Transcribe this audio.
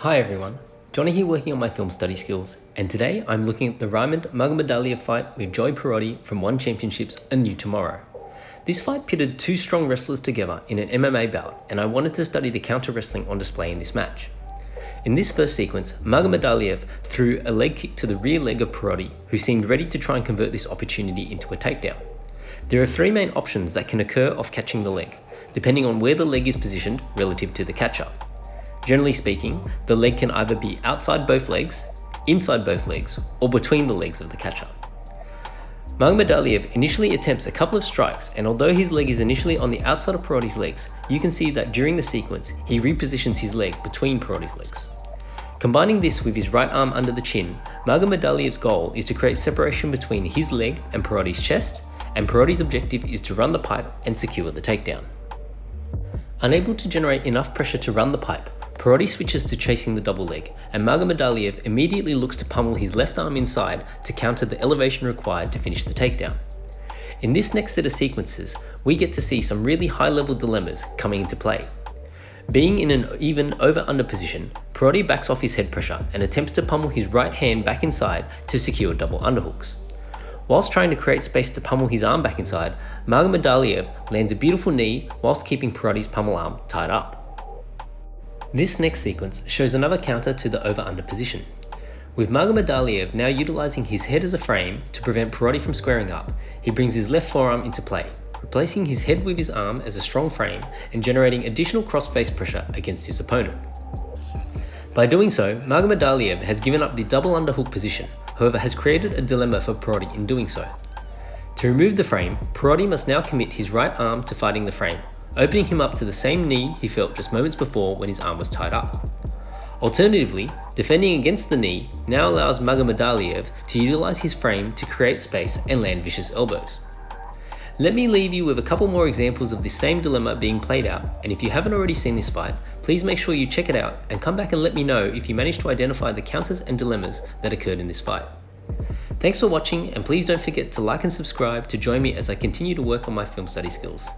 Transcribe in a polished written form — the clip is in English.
Hi everyone, Johnny here working on my film study skills, and today I'm looking at the Raimond Magomedaliev fight with Joey Pierotti from One Championships A New Tomorrow. This fight pitted two strong wrestlers together in an MMA bout, and I wanted to study the counter wrestling on display in this match. In this first sequence, Magomedaliev threw a leg kick to the rear leg of Pierotti, who seemed ready to try and convert this opportunity into a takedown. There are three main options that can occur off catching the leg, depending on where the leg is positioned relative to the catcher. Generally speaking, the leg can either be outside both legs, inside both legs, or between the legs of the catcher. Magomedaliev initially attempts a couple of strikes, and although his leg is initially on the outside of Pierotti's legs, you can see that during the sequence, he repositions his leg between Pierotti's legs. Combining this with his right arm under the chin, Magomedaliev's goal is to create separation between his leg and Pierotti's chest, and Pierotti's objective is to run the pipe and secure the takedown. Unable to generate enough pressure to run the pipe, Pierotti switches to chasing the double leg, and Magomedaliev immediately looks to pummel his left arm inside to counter the elevation required to finish the takedown. In this next set of sequences, we get to see some really high-level dilemmas coming into play. Being in an even over-under position, Pierotti backs off his head pressure and attempts to pummel his right hand back inside to secure double underhooks. Whilst trying to create space to pummel his arm back inside, Magomedaliev lands a beautiful knee whilst keeping Pierotti's pummel arm tied up. This next sequence shows another counter to the over-under position. With Magomedaliev now utilizing his head as a frame to prevent Pierotti from squaring up, he brings his left forearm into play, replacing his head with his arm as a strong frame and generating additional cross-face pressure against his opponent. By doing so, Magomedaliev has given up the double underhook position, however has created a dilemma for Pierotti in doing so. To remove the frame, Pierotti must now commit his right arm to fighting the frame, opening him up to the same knee he felt just moments before when his arm was tied up. Alternatively, defending against the knee now allows Magomedaliev to utilize his frame to create space and land vicious elbows. Let me leave you with a couple more examples of this same dilemma being played out, and if you haven't already seen this fight, please make sure you check it out and come back and let me know if you managed to identify the counters and dilemmas that occurred in this fight. Thanks for watching, and please don't forget to like and subscribe to join me as I continue to work on my film study skills.